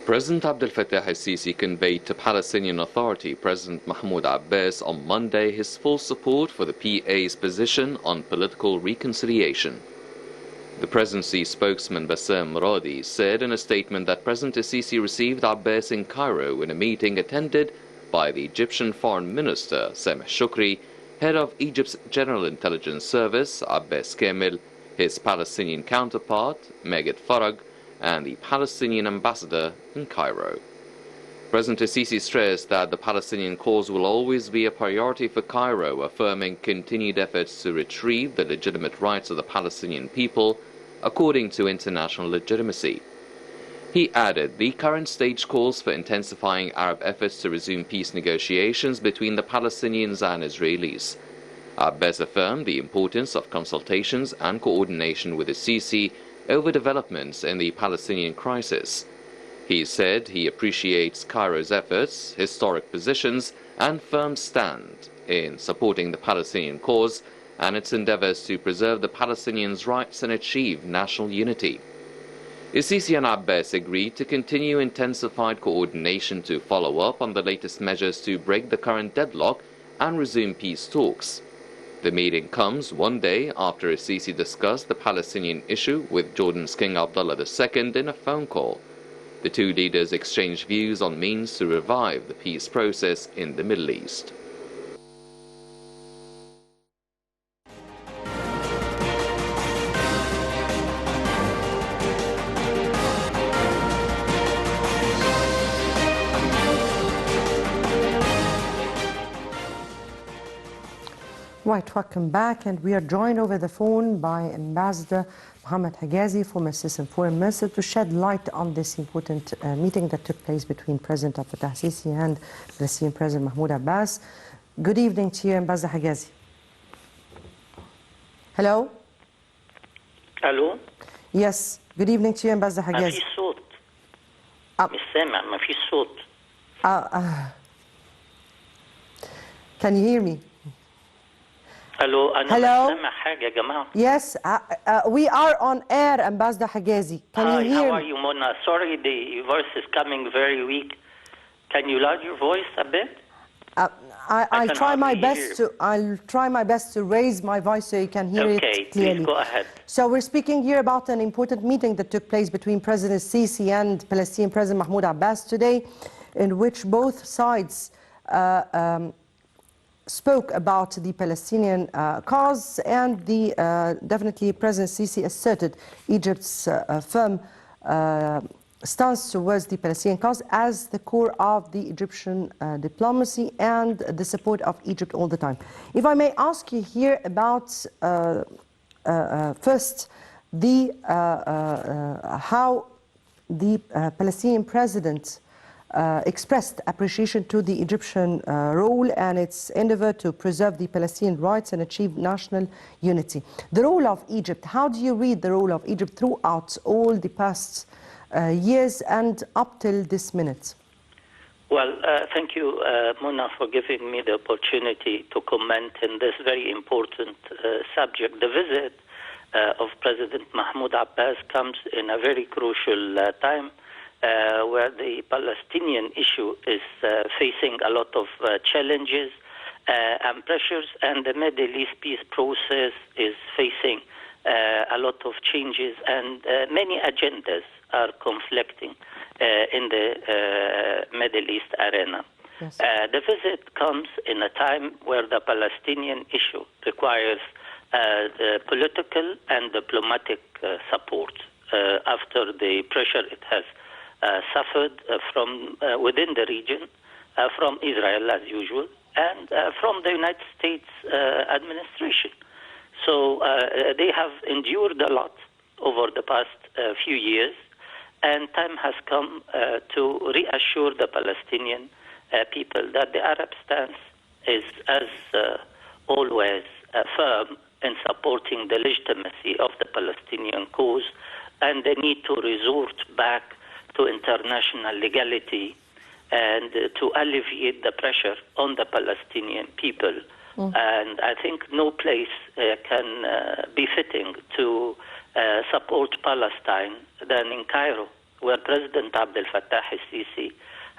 President Abdel Fattah el-Sisi conveyed to Palestinian Authority President Mahmoud Abbas on Monday his full support for the PA's position on political reconciliation. The presidency spokesman Bassem Moradi said in a statement that President el-Sisi received Abbas in Cairo in a meeting attended by the Egyptian Foreign Minister Sameh Shoukry, head of Egypt's General Intelligence Service Abbas Kamel, his Palestinian counterpart Meghed Farag, and the Palestinian ambassador in Cairo. President el-Sisi stressed that the Palestinian cause will always be a priority for Cairo, affirming continued efforts to retrieve the legitimate rights of the Palestinian people according to international legitimacy. He added the current stage calls for intensifying Arab efforts to resume peace negotiations between the Palestinians and Israelis. Abbas affirmed the importance of consultations and coordination with el-Sisi over developments in the Palestinian crisis. He said he appreciates Cairo's efforts, historic positions, and firm stand in supporting the Palestinian cause and its endeavors to preserve the Palestinians' rights and achieve national unity. El-Sisi and Abbas agreed to continue intensified coordination to follow up on the latest measures to break the current deadlock and resume peace talks. The meeting comes one day after el-Sisi discussed the Palestinian issue with Jordan's King Abdullah II in a phone call. The two leaders exchanged views on means to revive the peace process in the Middle East. Right, welcome back, and we are joined over the phone by Ambassador Mohamed Hegazy, former Assistant Foreign Minister, to shed light on this important meeting that took place between President Abdel Fattah el-Sisi and Palestinian President Mahmoud Abbas. Good evening to you, Ambassador Hegazy. Hello? Hello? Yes, good evening to you, Ambassador ما Hegazy. في صوت مش سامع ما في صوت Can you hear me? الو انا Hello? مش سامع حاجه يا جماعه. Yes, we are on air, Ambassador Hegazy. Can Hi, you hear how are me? you, Mona? Sorry, the voice is coming very weak. Can you lower your voice a bit? I'll can try my hardly best hear. to. I'll try my best to raise my voice so you can hear Okay, it clearly. please go ahead. So we're speaking here about an important meeting that took place between President Sisi and Palestinian President Mahmoud Abbas today, in which both sides spoke about the Palestinian cause, and definitely President Sisi asserted Egypt's firm stance towards the Palestinian cause as the core of the Egyptian diplomacy and the support of Egypt all the time. If I may ask you here about first how the Palestinian president expressed appreciation to the Egyptian role and its endeavor to preserve the Palestinian rights and achieve national unity. The role of Egypt, how do you read the role of Egypt throughout all the past years and up till this minute? Well, thank you, Mona, for giving me the opportunity to comment on this very important subject. The visit of President Mahmoud Abbas comes in a very crucial time where the Palestinian issue is facing a lot of challenges and pressures, and the Middle East peace process is facing a lot of changes, and many agendas are conflicting in the Middle East arena. Yes. The visit comes in a time where the Palestinian issue requires the political and diplomatic support after the pressure it has suffered from within the region, from Israel as usual, and from the United States administration. So they have endured a lot over the past few years, and time has come to reassure the Palestinian people that the Arab stance is, as always, firm in supporting the legitimacy of the Palestinian cause and the need to resort back to international legality and to alleviate the pressure on the Palestinian people. And I think no place can be fitting to support Palestine than in Cairo, where President Abdel Fattah al-Sisi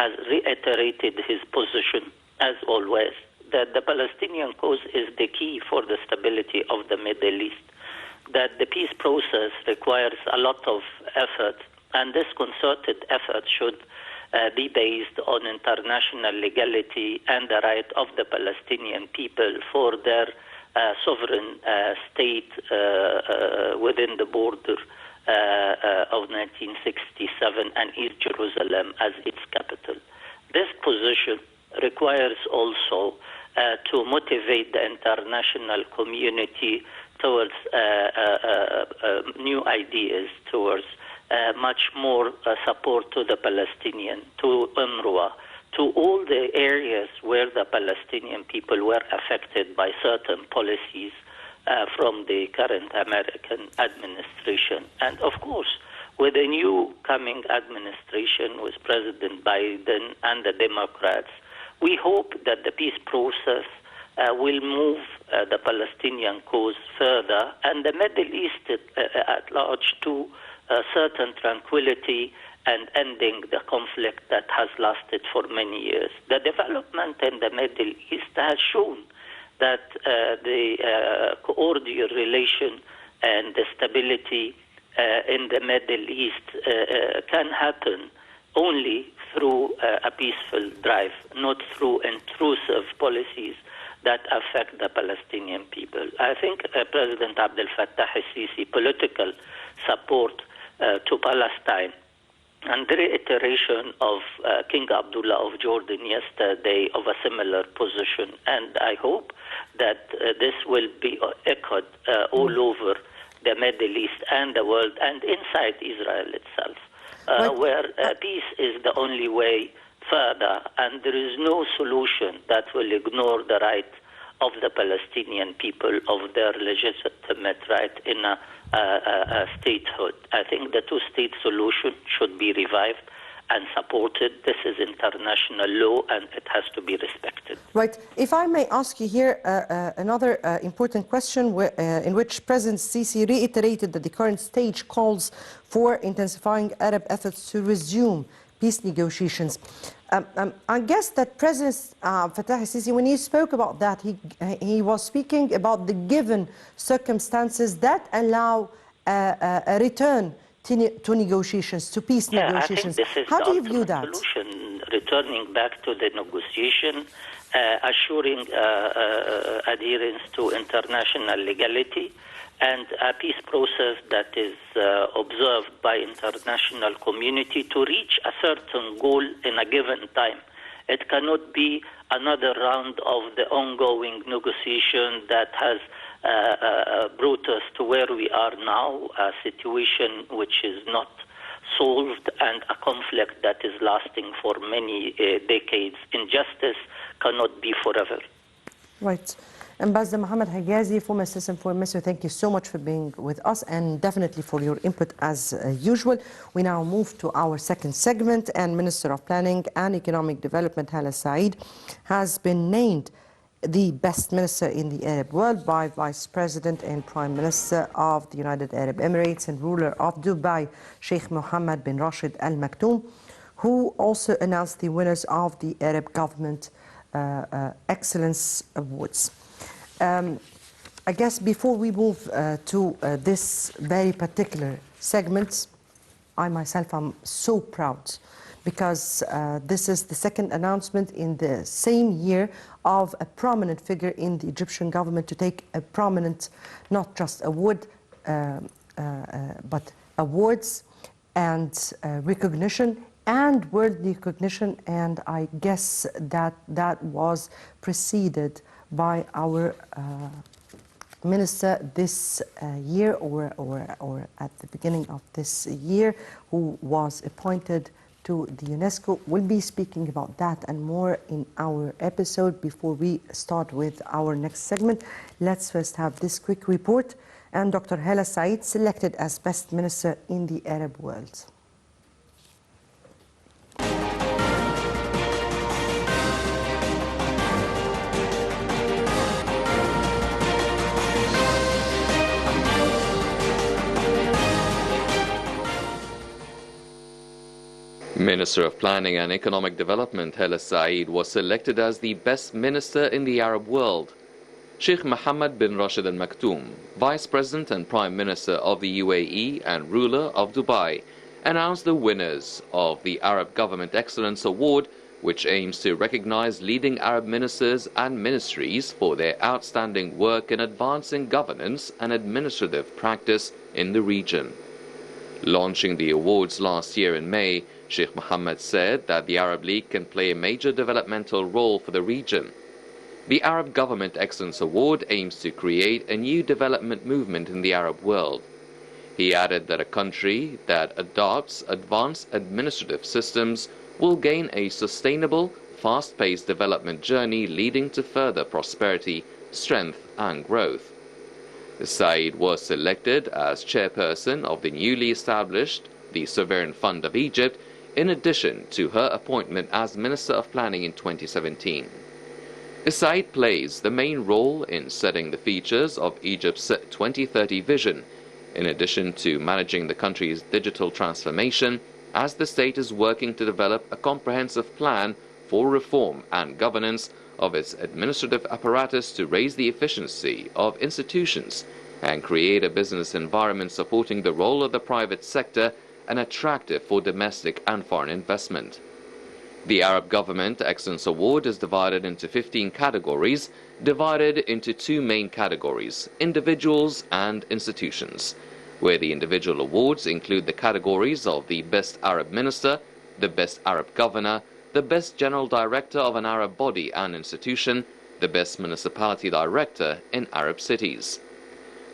has reiterated his position, as always, that the Palestinian cause is the key for the stability of the Middle East, that the peace process requires a lot of effort, and this concerted effort should be based on international legality and the right of the Palestinian people for their sovereign state within the border of 1967 and East Jerusalem as its capital. This position requires also to motivate the international community towards new ideas, towards much more support to the Palestinian, to UNRWA, to all the areas where the Palestinian people were affected by certain policies from the current American administration. And of course, with the new coming administration with President Biden and the Democrats, we hope that the peace process will move the Palestinian cause further and the Middle East at large to certain tranquility and ending the conflict that has lasted for many years. The development in the Middle East has shown that the cordial relation and the stability in the Middle East can happen only through a peaceful drive, not through intrusive policies that affect the Palestinian people. I think President Abdel Fattah al-Sisi political support to Palestine and the reiteration of King Abdullah of Jordan yesterday of a similar position. And I hope that this will be echoed all over the Middle East and the world and inside Israel itself, where peace is the only way further, and there is no solution that will ignore the right of the Palestinian people of their legitimate right in a statehood. I think the two-state solution should be revived and supported. This is international law, and it has to be respected. Right. If I may ask you here another important question in which President Sisi reiterated that the current stage calls for intensifying Arab efforts to resume peace negotiations. I guess that President Fattah al-Sisi, when he spoke about that, he was speaking about the given circumstances that allow a return to negotiations, to peace negotiations. I think this is How do you view that? Solution, returning back to the negotiation, assuring adherence to international legality, and a peace process that is observed by international community to reach a certain goal in a given time. It cannot be another round of the ongoing negotiation that has brought us to where we are now, a situation which is not solved and a conflict that is lasting for many decades. Injustice cannot be forever. Right. Ambassador Mohamed Hegazy, former Assistant Foreign Minister, thank you so much for being with us and definitely for your input as usual. We now move to our second segment, and Minister of Planning and Economic Development Hala Said has been named the best minister in the Arab world by Vice President and Prime Minister of the United Arab Emirates and ruler of Dubai, Sheikh Mohammed bin Rashid Al Maktoum, who also announced the winners of the Arab Government Excellence Awards. I guess before we move to this very particular segment, I myself am so proud because this is the second announcement in the same year of a prominent figure in the Egyptian government to take a prominent, not just award, but awards and recognition and world recognition. And I guess that that was preceded by our minister this year or at the beginning of this year, who was appointed to the UNESCO. We'll be speaking about that and more in our episode. Before we start with our next segment, let's first have this quick report. And Dr. Hala Said selected as best minister in the Arab world. Minister of Planning and Economic Development Hegazy was selected as the best minister in the Arab world. Sheikh Mohamed bin Rashid Al Maktoum, Vice President and Prime Minister of the UAE and ruler of Dubai, announced the winners of the Arab Government Excellence Award, which aims to recognize leading Arab ministers and ministries for their outstanding work in advancing governance and administrative practice in the region. Launching the awards last year in May, Sheikh Mohammed said that the Arab League can play a major developmental role for the region. The Arab Government Excellence Award aims to create a new development movement in the Arab world. He added that a country that adopts advanced administrative systems will gain a sustainable, fast-paced development journey leading to further prosperity, strength and growth. Said was selected as chairperson of the newly established the Sovereign Fund of Egypt, in addition to her appointment as Minister of Planning in 2017. Said plays the main role in setting the features of Egypt's 2030 vision, in addition to managing the country's digital transformation, as the state is working to develop a comprehensive plan for reform and governance of its administrative apparatus to raise the efficiency of institutions and create a business environment supporting the role of the private sector and attractive for domestic and foreign investment. The Arab Government Excellence Award is divided into 15 categories, divided into two main categories, individuals and institutions, where the individual awards include the categories of the Best Arab Minister, the Best Arab Governor, the Best General Director of an Arab body and institution, the Best Municipality Director in Arab cities.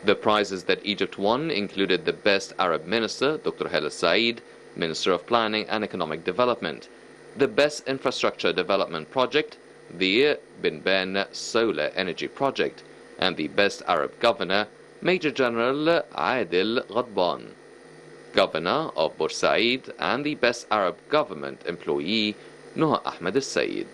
The prizes that Egypt won included the Best Arab Minister, Dr. Hegazy, Minister of Planning and Economic Development, the Best Infrastructure Development Project, the Bin Ben Solar Energy Project, and the Best Arab Governor, Major General Adil Ghadban, Governor of Bursaid, and the Best Arab Government Employee, Noha Ahmed Al Sayed.